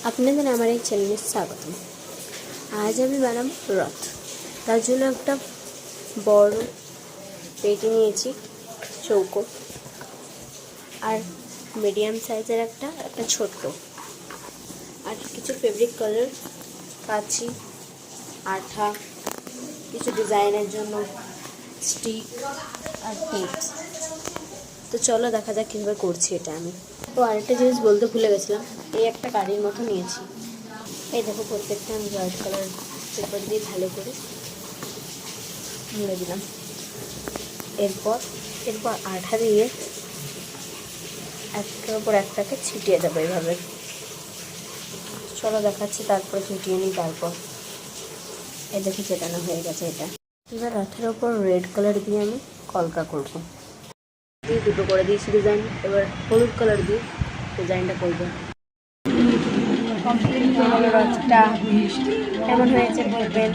আপনাদের আমার এই চ্যানেলে স্বাগতম। আজ আমি বানাবো রথ। তার জন্য একটা বড় পেটি নিয়েছি চৌকো, আর মিডিয়াম সাইজের একটা ছোট্ট, আর কিছু ফেব্রিক কালার, কাঁচি, আঠা, কিছু ডিজাইনের জন্য স্টিক আর টিপস। তো চলো দেখা যাক কীভাবে করছি এটা আমি। তো আরেকটা জিনিস বলতে ভুলে গেছিলাম, এই একটা কারির মতো নিয়েছি। এই দেখো, প্রত্যেকটা আমি হোয়াইট কালার পেপার দিয়ে ভালো করে মুড়ে দিলাম। এরপর আঠা দিয়ে একটার উপর একটাকে ছিটিয়ে দেবো এইভাবে। চলো দেখাচ্ছি, তারপরে ছিটিয়ে নিই। তারপর এই দেখি চেটানো হয়ে গেছে এটা। এবার আঠার ওপর রেড কালার দিয়ে আমি কলকা করবো। দিয়ে দুটো করে দিয়েছি ডিজাইন। এবার হলুদ কালার দিয়ে ডিজাইনটা করবো। কমপ্লিট হয়ে গেল রথটা। কেমন হয়েছে বলবেন।